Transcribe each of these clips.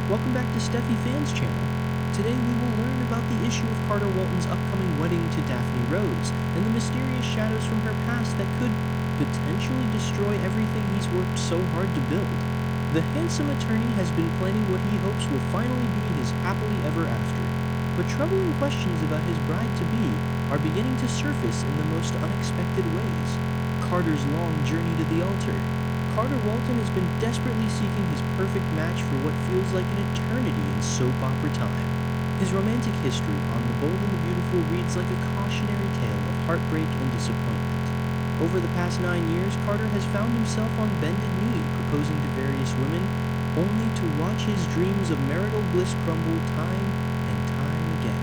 Welcome back to Steffi Fan's channel. Today we will learn about the issue of Carter Walton's upcoming wedding to Daphne Rose, and the mysterious shadows from her past that could potentially destroy everything he's worked so hard to build. The handsome attorney has been planning what he hopes will finally be his happily ever after, but troubling questions about his bride-to-be are beginning to surface in the most unexpected ways. Carter's long journey to the altar. Carter Walton has been desperately seeking his perfect match for what feels like an eternity in soap opera time. His romantic history on The Bold and the Beautiful reads like a cautionary tale of heartbreak and disappointment. Over the past 9 years, Carter has found himself on bended knee proposing to various women, only to watch his dreams of marital bliss crumble time and time again.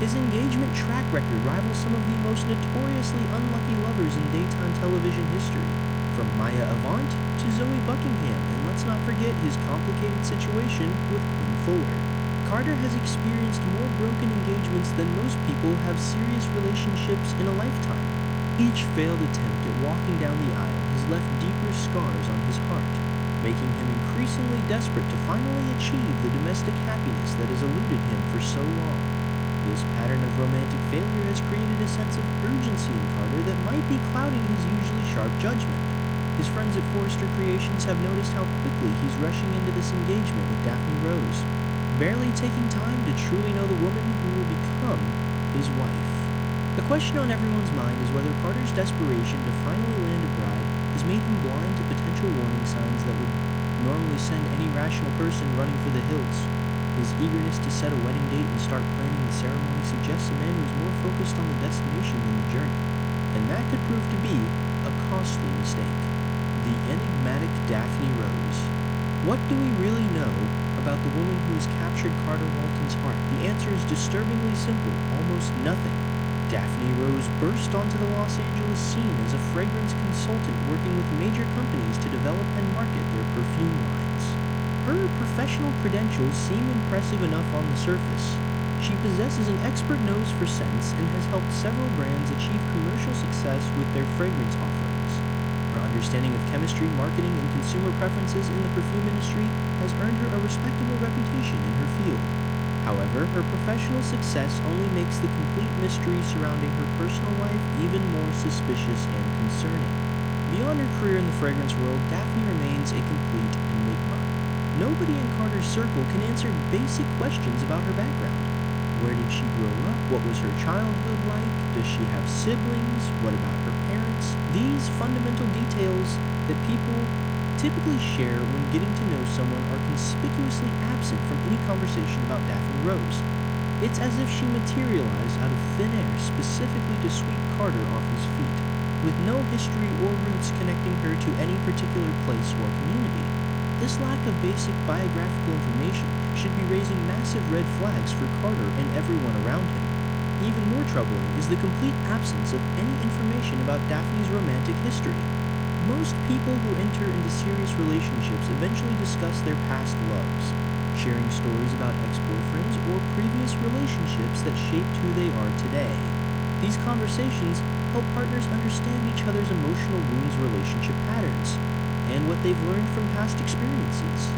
His engagement track record rivals some of the most notoriously unlucky lovers in daytime television history, from Maya Avant to Zoe Buckingham, and let's not forget his complicated situation with Quinn Fuller. Carter has experienced more broken engagements than most people have serious relationships in a lifetime. Each failed attempt at walking down the aisle has left deeper scars on his heart, making him increasingly desperate to finally achieve the domestic happiness that has eluded him for so long. This pattern of romantic failure has created a sense of urgency in Carter that might be clouding his usually sharp judgment. His friends at Forrester Creations have noticed how quickly he's rushing into this engagement with Daphne Rose, barely taking time to truly know the woman who will become his wife. The question on everyone's mind is whether Carter's desperation to finally land a bride has made him blind to potential warning signs that would normally send any rational person running for the hills. His eagerness to set a wedding date and start planning the ceremony suggests a man who is more focused on the destination than the journey, and that could prove to be a costly mistake. The enigmatic Daphne Rose. What do we really know about the woman who has captured Carter Walton's heart? The answer is disturbingly simple, almost nothing. Daphne Rose burst onto the Los Angeles scene as a fragrance consultant working with major companies to develop and market their perfume lines. Her professional credentials seem impressive enough on the surface. She possesses an expert nose for scents and has helped several brands achieve commercial success with their fragrance offerings. Her understanding of chemistry, marketing, and consumer preferences in the perfume industry has earned her a respectable reputation in her field. However, her professional success only makes the complete mystery surrounding her personal life even more suspicious and concerning. Beyond her career in the fragrance world, Daphne remains a complete enigma. Nobody in Carter's circle can answer basic questions about her background. Where did she grow up? What was her childhood like? Does she have siblings? What about her parents? These fundamental details that people typically share when getting to know someone are conspicuously absent from any conversation about Daphne Rose. It's as if she materialized out of thin air specifically to sweep Carter off his feet, with no history or roots connecting her to any particular place or community. This lack of basic biographical information should be raising massive red flags for Carter and everyone around him. Even more troubling is the complete absence of any information about Daphne's romantic history. Most people who enter into serious relationships eventually discuss their past loves, sharing stories about ex-boyfriends or previous relationships that shaped who they are today. These conversations help partners understand each other's emotional wounds, relationship patterns, and what they've learned from past experiences.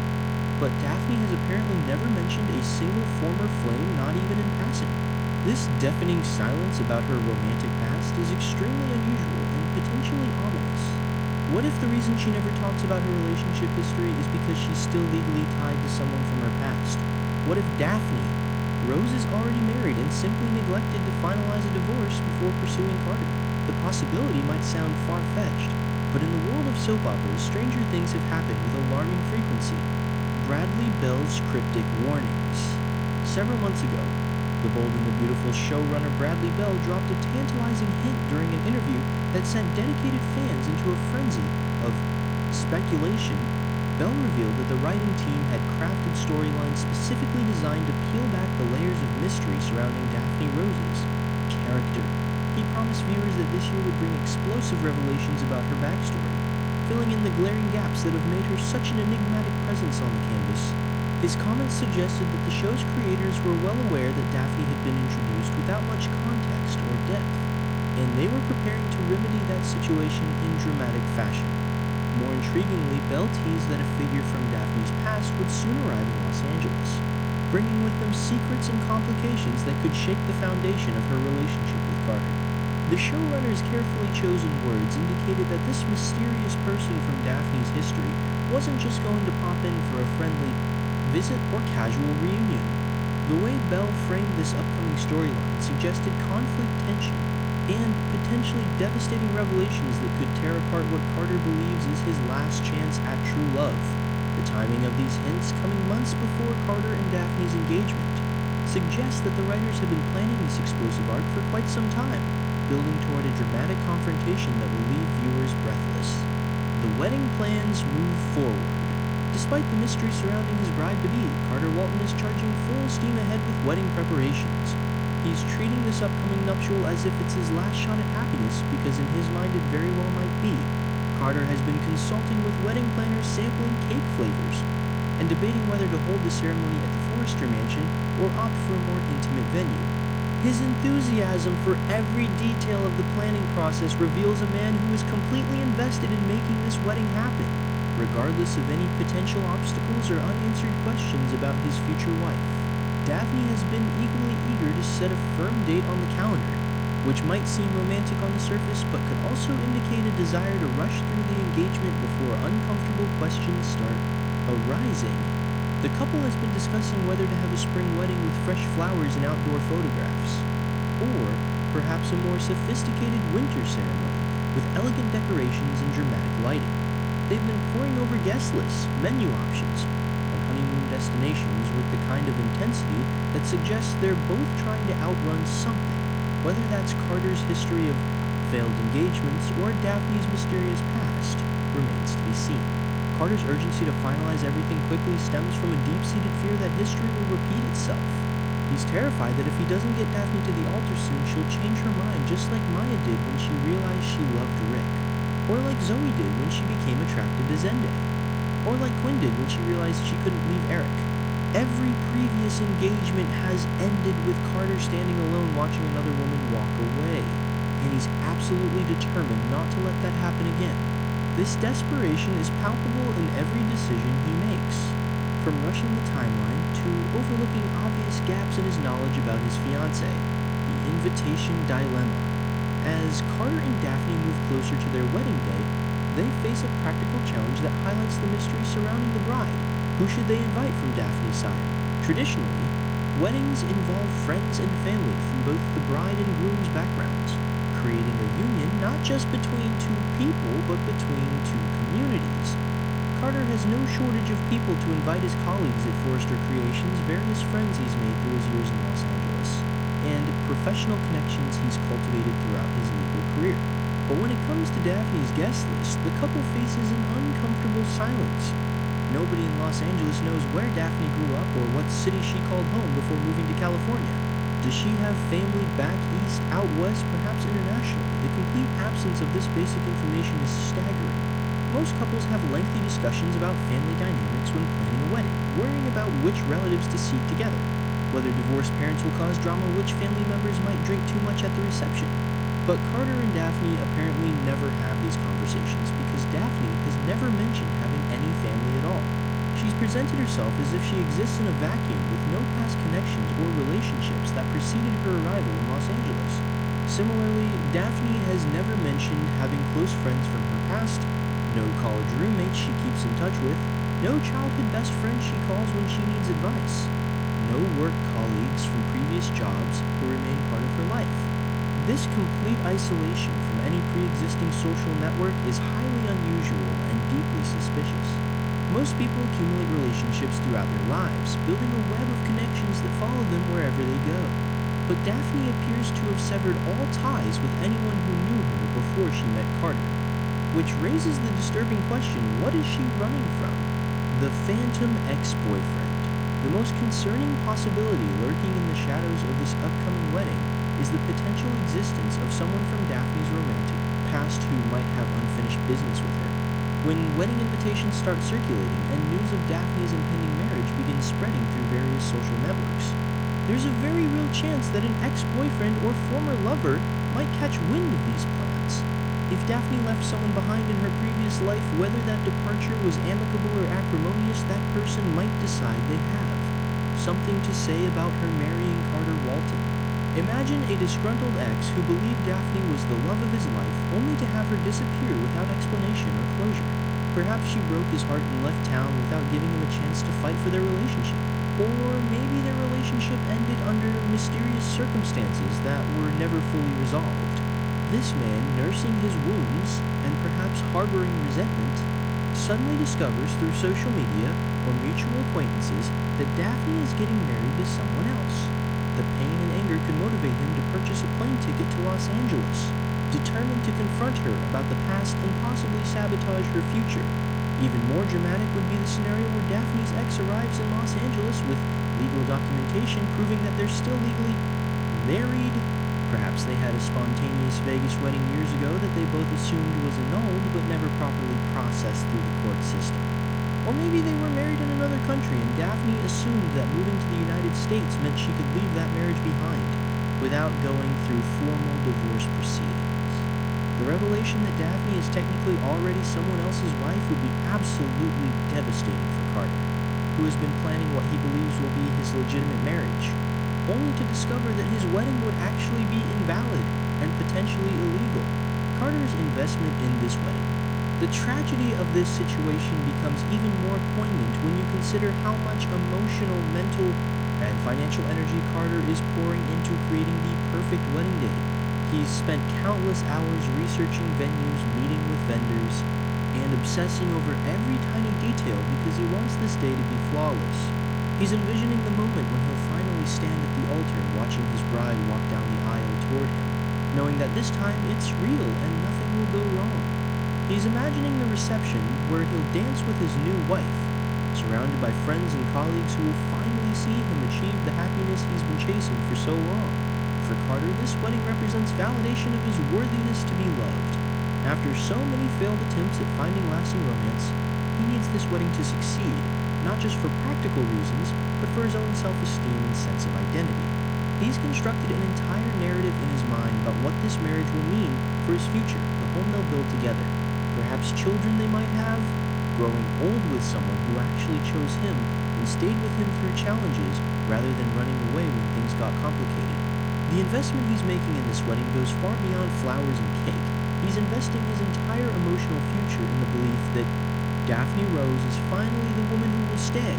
But Daphne has apparently never mentioned a single former flame, not even in passing. This deafening silence about her romantic past is extremely unusual and potentially ominous. What if the reason she never talks about her relationship history is because she's still legally tied to someone from her past? What if Daphne Rose is already married and simply neglected to finalize a divorce before pursuing Carter? The possibility might sound far-fetched, but in the world of soap operas, stranger things have happened with alarming frequency. Bradley Bell's cryptic warnings. Several months ago, The Bold and the Beautiful showrunner Bradley Bell dropped a tantalizing hint during an interview that sent dedicated fans into a frenzy of speculation. Bell revealed that the writing team had crafted storylines specifically designed to peel back the layers of mystery surrounding Daphne Rose's character. He promised viewers that this year would bring explosive revelations about her backstory, filling in the glaring gaps that have made her such an enigmatic presence on the canvas. His comments suggested that the show's creators were well aware that Daphne had been introduced without much context or depth, and they were preparing to remedy that situation in dramatic fashion. More intriguingly, Bell teased that a figure from Daphne Daphne's past would soon arrive in Los Angeles, bringing with them secrets and complications that could shake the foundation of her relationship with Carter. The showrunner's carefully chosen words indicated that this mysterious person from Daphne's history wasn't just going to pop in for a friendly visit or casual reunion. The way Bell framed this upcoming storyline suggested conflict, tension, and potentially devastating revelations that could tear apart what Carter believes is his last chance at true love. The timing of these hints, coming months before Carter and Daphne's engagement, suggests that the writers have been planning this explosive arc for quite some time, building toward a dramatic confrontation that will leave viewers breathless. The wedding plans move forward. Despite the mystery surrounding his bride-to-be, Carter Walton is charging full steam ahead with wedding preparations. He's treating this upcoming nuptial as if it's his last shot at happiness, because in his mind it very well might be. Carter has been consulting with wedding planners, sampling cake flavors, and debating whether to hold the ceremony at the Forrester Mansion or opt for a more intimate venue. His enthusiasm for every detail of the planning process reveals a man who is completely invested in making this wedding happen, regardless of any potential obstacles or unanswered questions about his future wife. Daphne has been equally eager to set a firm date on the calendar, which might seem romantic on the surface but could also indicate a desire to rush through the engagement before uncomfortable questions start arising. The couple has been discussing whether to have a spring wedding with fresh flowers and outdoor photographs, or perhaps a more sophisticated winter ceremony with elegant decorations and dramatic lighting. They've been poring over guest lists, menu options, and honeymoon destinations with the kind of intensity that suggests they're both trying to outrun something, whether that's Carter's history of failed engagements or Daphne's mysterious past remains to be seen. Carter's urgency to finalize everything quickly stems from a deep-seated fear that history will repeat itself. He's terrified that if he doesn't get Daphne to the altar soon, she'll change her mind just like Maya did when she realized she loved Rick, or like Zoe did when she became attracted to Zende, or like Quinn did when she realized she couldn't leave Eric. Every previous engagement has ended with Carter standing alone watching another woman walk away, and he's absolutely determined not to let that happen again. This desperation is palpable in every decision he makes, from rushing the timeline to overlooking obvious gaps in his knowledge about his fiancée, the invitation dilemma. As Carter and Daphne move closer to their wedding day, they face a practical challenge that highlights the mystery surrounding the bride. Who should they invite from Daphne's side? Traditionally, weddings involve friends and family from both the bride and groom's backgrounds, creating a union not just between two people, but between two communities. Carter has no shortage of people to invite his colleagues at Forrester Creations, various friends he's made through his years in Los Angeles, and professional connections he's cultivated throughout his legal career. But when it comes to Daphne's guest list, the couple faces an uncomfortable silence. Nobody in Los Angeles knows where Daphne grew up or what city she called home before moving to California. Does she have family back east, out west, perhaps internationally? The complete absence of this basic information is staggering. Most couples have lengthy discussions about family dynamics when planning a wedding, worrying about which relatives to seat together, whether divorced parents will cause drama, which family members might drink too much at the reception. But Carter and Daphne apparently never have these conversations because Daphne has never mentioned having any family at all. She's presented herself as if she exists in a vacuum with no past connections or relationships that preceded her arrival in Los Angeles. Similarly, Daphne has never mentioned having close friends from her past, no college roommates she keeps in touch with, no childhood best friends she calls when she needs advice, no work colleagues from previous jobs who remain part of her life. This complete isolation from any pre-existing social network is highly unusual and deeply suspicious. Most people accumulate relationships throughout their lives, building a web of connections that follow them wherever they go. But Daphne appears to have severed all ties with anyone who knew her before she met Carter, which raises the disturbing question, what is she running from? The phantom ex-boyfriend. The most concerning possibility lurking in the shadows of this upcoming wedding is the potential existence of someone from Daphne's romantic past who might have unfinished business with her. When wedding invitations start circulating and news of Daphne's impending marriage begins spreading through various social networks, there's a very real chance that an ex-boyfriend or former lover might catch wind of these plans. If Daphne left someone behind in her previous life, whether that departure was amicable or acrimonious, that person might decide they have something to say about her marrying Carter Walton. Imagine a disgruntled ex who believed Daphne was the love of his life, only to have her disappear without explanation or closure. Perhaps she broke his heart and left town without giving him a chance to fight for their relationship. Or maybe their relationship ended under mysterious circumstances that were never fully resolved. This man, nursing his wounds and perhaps harboring resentment, suddenly discovers through social media or mutual acquaintances that Daphne is getting married to someone else. The pain and anger could motivate him to purchase a plane ticket to Los Angeles, determined to confront her about the past and possibly sabotage her future. Even more dramatic would be the scenario where Daphne's ex arrives in Los Angeles with legal documentation proving that they're still legally married. Perhaps they had a spontaneous Vegas wedding years ago that they both assumed was annulled but never properly processed through the court system. Or maybe they were married in another country and Daphne assumed that moving to the United States meant she could leave that marriage behind without going through formal divorce proceedings. The revelation that Daphne is technically already someone else's wife would be absolutely devastating for Carter, who has been planning what he believes will be his legitimate marriage, only to discover that his wedding would actually be invalid and potentially illegal. Carter's investment in this wedding. The tragedy of this situation becomes even more poignant when you consider how much emotional, mental, and financial energy Carter is pouring into creating the perfect wedding day. He's spent countless hours researching venues, meeting with vendors, and obsessing over every tiny detail because he wants this day to be flawless. He's envisioning the moment when he'll finally stand at the altar watching his bride walk down the aisle toward him, knowing that this time it's real and nothing will go wrong. He's imagining the reception where he'll dance with his new wife, surrounded by friends and colleagues who will finally see him achieve the happiness he's been chasing for so long. For Carter, this wedding represents validation of his worthiness to be loved. After so many failed attempts at finding lasting romance, he needs this wedding to succeed, not just for practical reasons, but for his own self-esteem and sense of identity. He's constructed an entire narrative in his mind about what this marriage will mean for his future, the home they'll build together, perhaps children they might have, growing old with someone who actually chose him and stayed with him through challenges rather than running away when things got complicated. The investment he's making in this wedding goes far beyond flowers and cake. He's investing his entire emotional future in the belief that Daphne Rose is finally the woman who will stay,